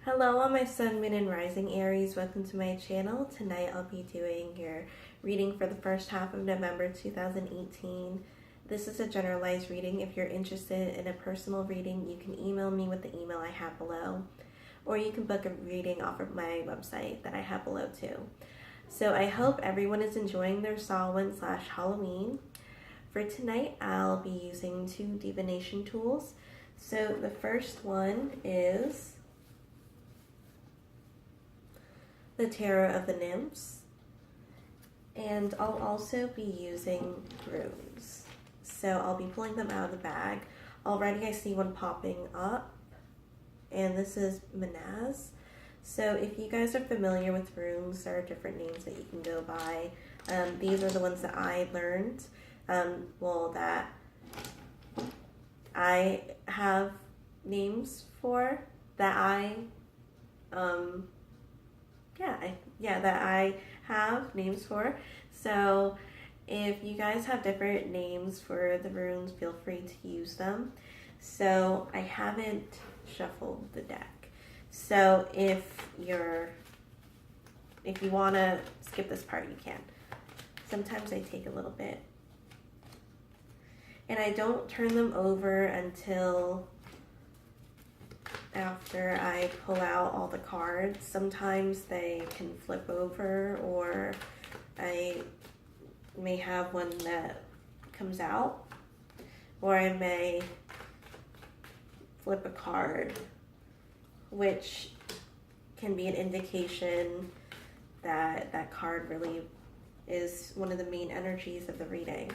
Hello, all my sun, moon, and rising Aries. Welcome to my channel. Tonight I'll be doing your reading for the first half of November 2018. This is a generalized reading. If you're interested in a personal reading, you can email me with the email I have below, or you can book a reading off of my website that I have below too. So I hope everyone is enjoying their Samhain/Halloween. For tonight, I'll be using two divination tools. So the first one is the Tarot of the Nymphs, and I'll also be using runes. So I'll be pulling them out of the bag. Already I see one popping up, and this is Manaz. So if you guys are familiar with runes, there are different names that you can go by. These are the ones that I learned, that I have names for, that I have names for. So if you guys have different names for the runes, feel free to use them. So I haven't shuffled the deck. So if you want to skip this part, you can. Sometimes I take a little bit. And I don't turn them over until after I pull out all the cards. Sometimes they can flip over, or I may have one that comes out, or I may flip a card, which can be an indication that that card really is one of the main energies of the reading.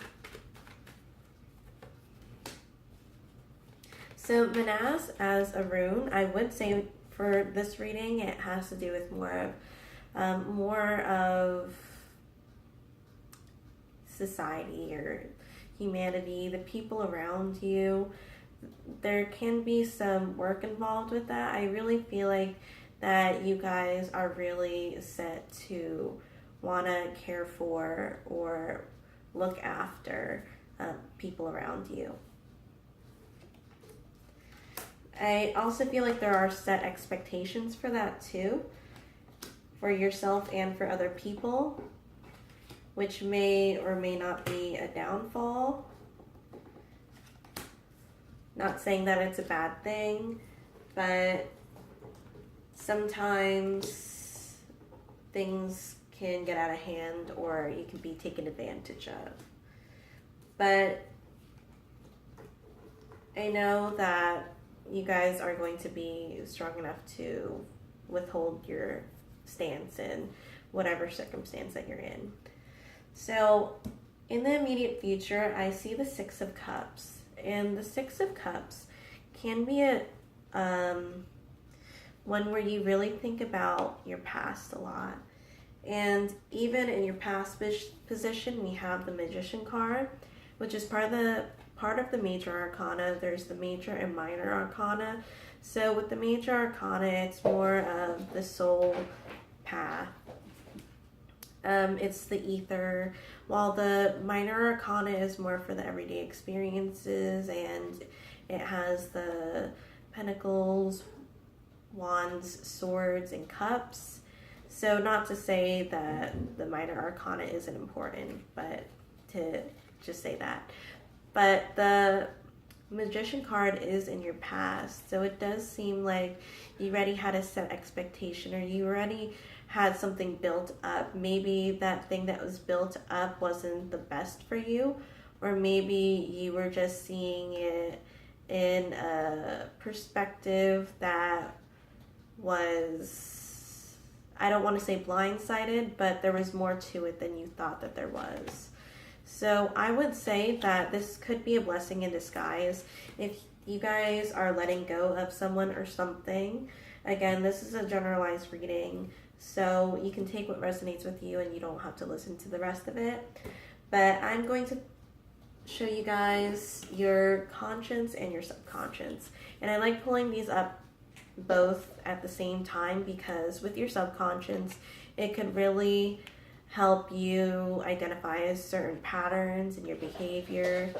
So Manaz as a rune, I would say for this reading, it has to do with more of society or humanity, the people around you. There can be some work involved with that. I really feel like that you guys are really set to want to care for or look after people around you. I also feel like there are set expectations for that too, for yourself and for other people, which may or may not be a downfall. Not saying that it's a bad thing, but sometimes things can get out of hand, or you can be taken advantage of. But I know that you guys are going to be strong enough to withhold your stance in whatever circumstance that you're in. So in the immediate future, I see the Six of Cups, and the Six of Cups can be a one where you really think about your past a lot. And even in your past position, we have the Magician card, which is part of the major arcana. There's the major and minor arcana. So with the major arcana, it's more of the soul path. It's the ether, while the minor arcana is more for the everyday experiences, and it has the pentacles, wands, swords, and cups. So not to say that the minor arcana isn't important, but to just say that. But the Magician card is in your past, so it does seem like you already had a set expectation, or you already had something built up. Maybe that thing that was built up wasn't the best for you, or maybe you were just seeing it in a perspective that was, I don't want to say blindsided, but there was more to it than you thought that there was. So I would say that this could be a blessing in disguise if you guys are letting go of someone or something. Again, this is a generalized reading, so you can take what resonates with you and you don't have to listen to the rest of it. But I'm going to show you guys your conscience and your subconscious. And I like pulling these up both at the same time, because with your subconscious, it could really help you identify certain patterns in your behavior,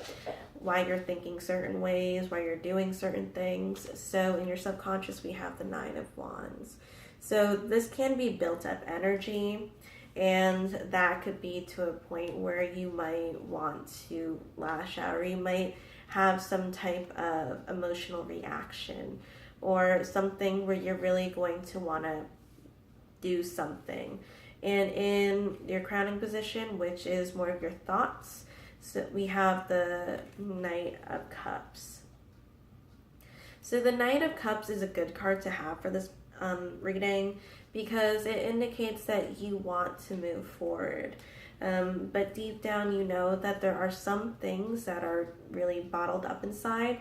why you're thinking certain ways, why you're doing certain things. So in your subconscious, we have the Nine of Wands. So this can be built up energy, and that could be to a point where you might want to lash out, or you might have some type of emotional reaction, or something where you're really going to want to do something. And in your crowning position, which is more of your thoughts, so we have the Knight of Cups. So the Knight of Cups is a good card to have for this reading, because it indicates that you want to move forward. But deep down, you know that there are some things that are really bottled up inside,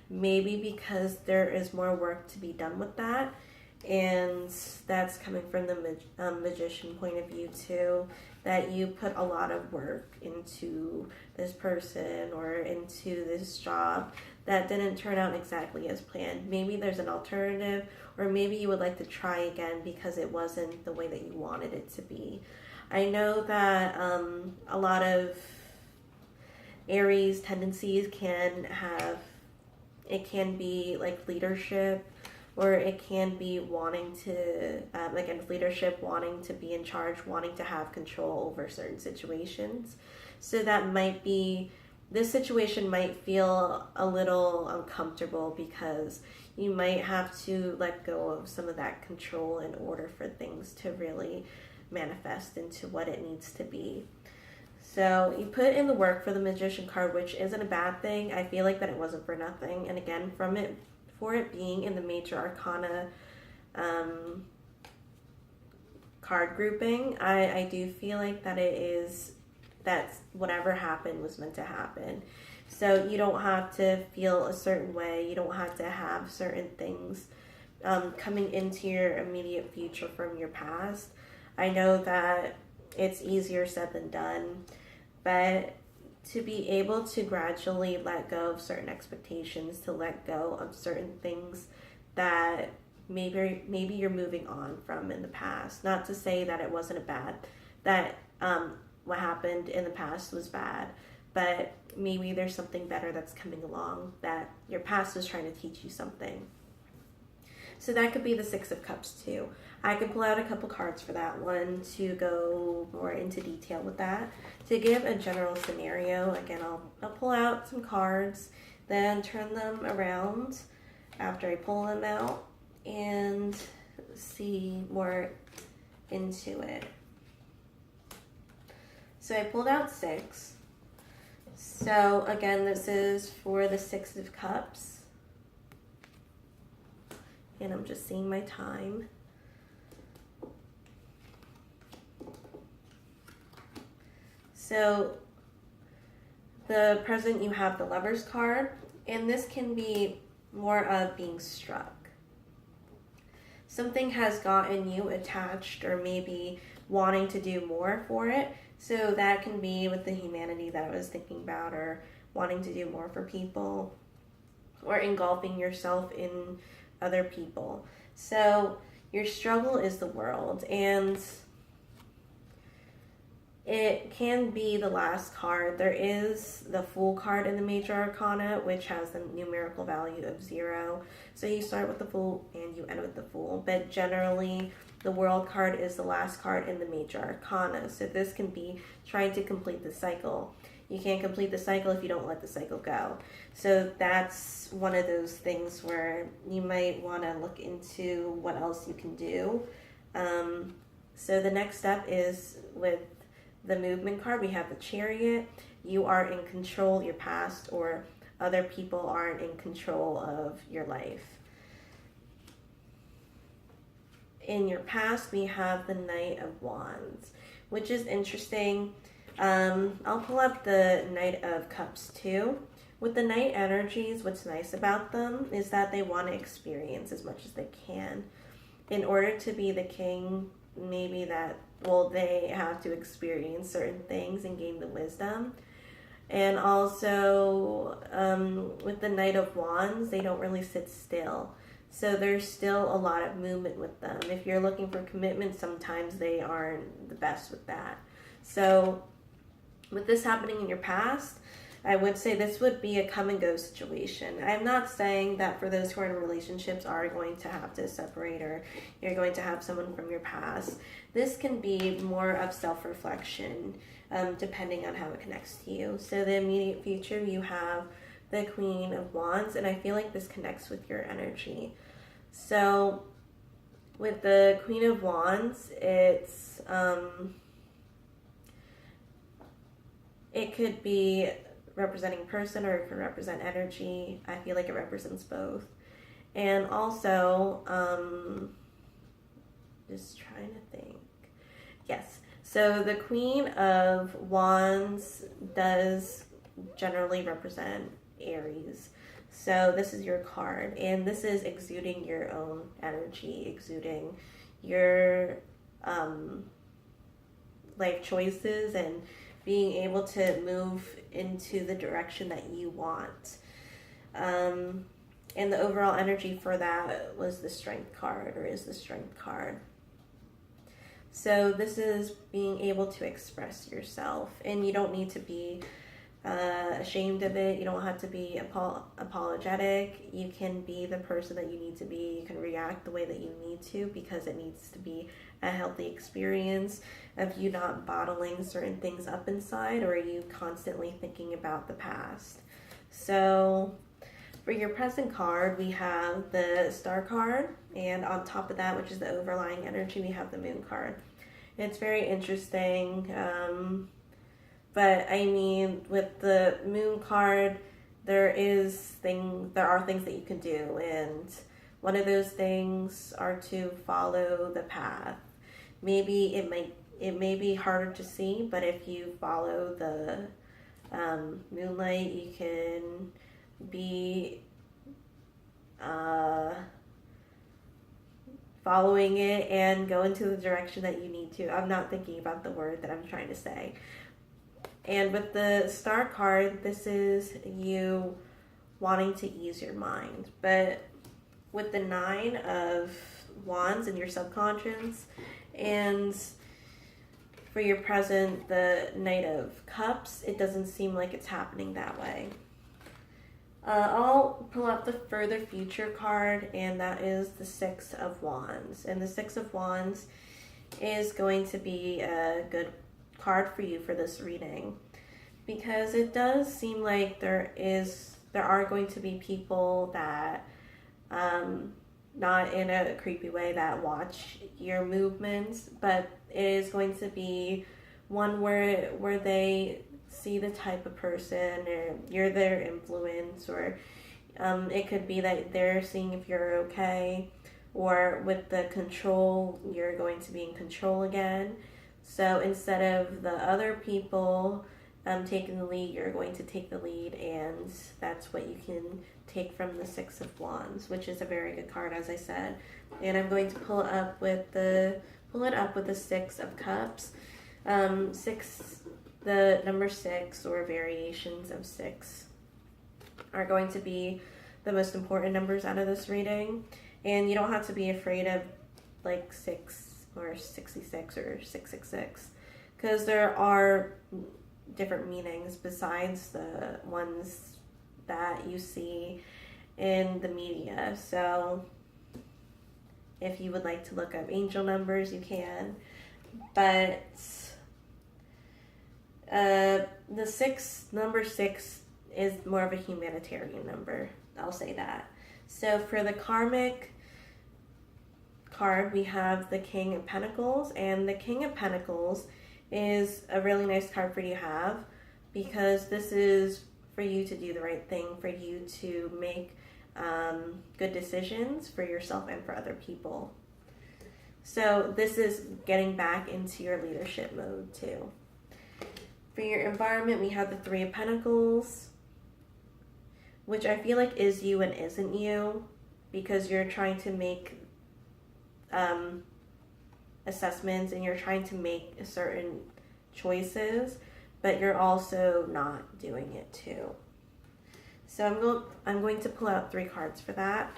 maybe because there is more work to be done with that. And that's coming from the magician point of view too, that you put a lot of work into this person or into this job that didn't turn out exactly as planned. Maybe there's an alternative, or maybe you would like to try again because it wasn't the way that you wanted it to be. I know that a lot of Aries tendencies can have, it can be like leadership, or it can be wanting to, again, leadership, wanting to be in charge, wanting to have control over certain situations. So that might be, this situation might feel a little uncomfortable because you might have to let go of some of that control in order for things to really manifest into what it needs to be. So you put in the work for the Magician card, which isn't a bad thing. I feel like that it wasn't for nothing. And again, for it being in the Major Arcana card grouping, I do feel like that that's whatever happened was meant to happen. So you don't have to feel a certain way. You don't have to have certain things coming into your immediate future from your past. I know that it's easier said than done, but to be able to gradually let go of certain expectations, to let go of certain things that maybe you're moving on from in the past. Not to say that it wasn't that what happened in the past was bad, but maybe there's something better that's coming along, that your past is trying to teach you something. So that could be the Six of Cups too. I can pull out a couple cards for that one to go more into detail with that. To give a general scenario, again, I'll pull out some cards, then turn them around after I pull them out and see more into it. So I pulled out 6. So again, this is for the Six of Cups. And I'm just seeing my time. So the present, you have the Lover's card, and this can be more of being struck. Something has gotten you attached, or maybe wanting to do more for it. So that can be with the humanity that I was thinking about, or wanting to do more for people, or engulfing yourself in other people. So your struggle is the world, and it can be the last card. There is the Fool card in the Major Arcana, which has the numerical value of 0. So you start with the Fool and you end with the Fool. But generally, the World card is the last card in the Major Arcana. So this can be trying to complete the cycle. You can't complete the cycle if you don't let the cycle go. So that's one of those things where you might want to look into what else you can do. So the next step is with the Movement card. We have the Chariot. You are in control of your past, or other people aren't in control of your life. In your past, we have the Knight of Wands, which is interesting. I'll pull up the Knight of Cups too. With the Knight energies, what's nice about them is that they want to experience as much as they can. In order to be the king, maybe they have to experience certain things and gain the wisdom. And also, with the Knight of Wands, they don't really sit still. So there's still a lot of movement with them. If you're looking for commitment, sometimes they aren't the best with that. So with this happening in your past, I would say this would be a come and go situation. I'm not saying that for those who are in relationships are going to have to separate or you're going to have someone from your past. This can be more of self-reflection, depending on how it connects to you. So the immediate future, you have the Queen of Wands, and I feel like this connects with your energy. So with the Queen of Wands, it's it could be representing person or it could represent energy. I feel like it represents both. And also, just trying to think. Yes. So the Queen of Wands does generally represent Aries. So this is your card, and this is exuding your own energy, exuding your life choices and being able to move into the direction that you want. And the overall energy for that was the Strength card, or is the Strength card. So this is being able to express yourself, and you don't need to be ashamed of it. You don't have to be apologetic. You can be the person that you need to be. You can react the way that you need to, because it needs to be a healthy experience of you not bottling certain things up inside, or are you constantly thinking about the past. So for your present card, we have the Star card, and on top of that, which is the overlying energy, we have the Moon card. It's very interesting. But I mean, with the Moon card, there are things that you can do, and one of those things are to follow the path. Maybe it may be harder to see, but if you follow the moonlight, you can be following it and go into the direction that you need to. I'm not thinking about the word that I'm trying to say. And with the Star card, this is you wanting to ease your mind. But with the Nine of Wands in your subconscious, and for your present, the Knight of Cups, it doesn't seem like it's happening that way. I'll pull up the further future card, and that is the Six of Wands. And the Six of Wands is going to be a good card for you for this reading, because it does seem like there are going to be people that not in a creepy way that watch your movements, but it is going to be one where they see the type of person, or you're their influence, or it could be that they're seeing if you're okay, or with the control, you're going to be in control again. So instead of the other people taking the lead, you're going to take the lead, and that's what you can take from the Six of Wands, which is a very good card, as I said. And I'm going to pull it up with the Six of Cups. The number 6, or variations of 6, are going to be the most important numbers out of this reading, and you don't have to be afraid of like 6 or 66 or 666, because there are different meanings besides the ones that you see in the media. So if you would like to look up angel numbers, you can. But number 6 is more of a humanitarian number. I'll say that. So for the karmic card, we have the King of Pentacles, and the King of Pentacles is a really nice card for you to have, because this is for you to do the right thing, for you to make good decisions for yourself and for other people. So this is getting back into your leadership mode too. For your environment, we have the Three of Pentacles, which I feel like is you and isn't you, because you're trying to make assessments and you're trying to make certain choices, but you're also not doing it too. So I'm going to pull out 3 cards for that.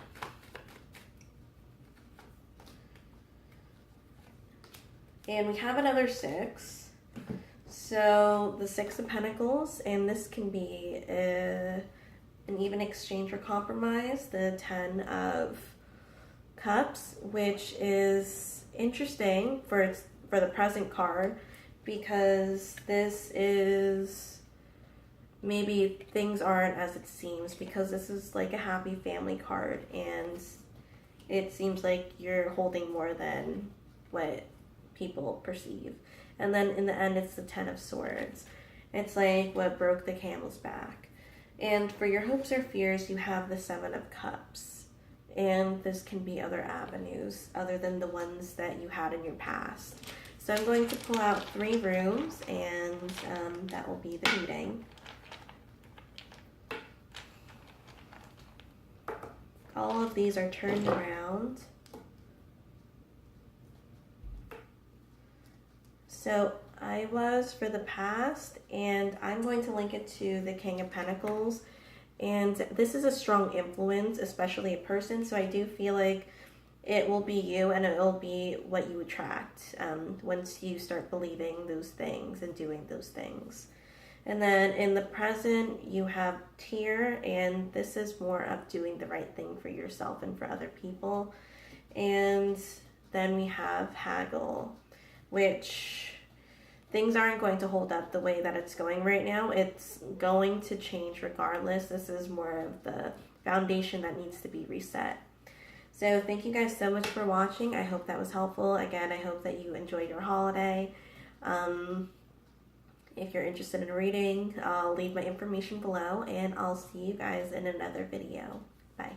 And we have another 6. So the Six of Pentacles, and this can be an even exchange or compromise. The Ten of Cups, which is interesting for the present card, because this is maybe things aren't as it seems, because this is like a happy family card, and it seems like you're holding more than what people perceive. And then in the end, it's the Ten of Swords. It's like what broke the camel's back. And for your hopes or fears, you have the Seven of Cups. And this can be other avenues other than the ones that you had in your past. So I'm going to pull out 3 rooms, and that will be the reading. All of these are turned around. So I was for the past, and I'm going to link it to the King of Pentacles. And this is a strong influence, especially a person. So I do feel like it will be you, and it will be what you attract once you start believing those things and doing those things. And then in the present, you have Tear, and this is more of doing the right thing for yourself and for other people. And then we have Haggle, which things aren't going to hold up the way that it's going right now. It's going to change regardless. This is more of the foundation that needs to be reset. So thank you guys so much for watching. I hope that was helpful. Again, I hope that you enjoyed your holiday. If you're interested in a reading, I'll leave my information below, and I'll see you guys in another video. Bye.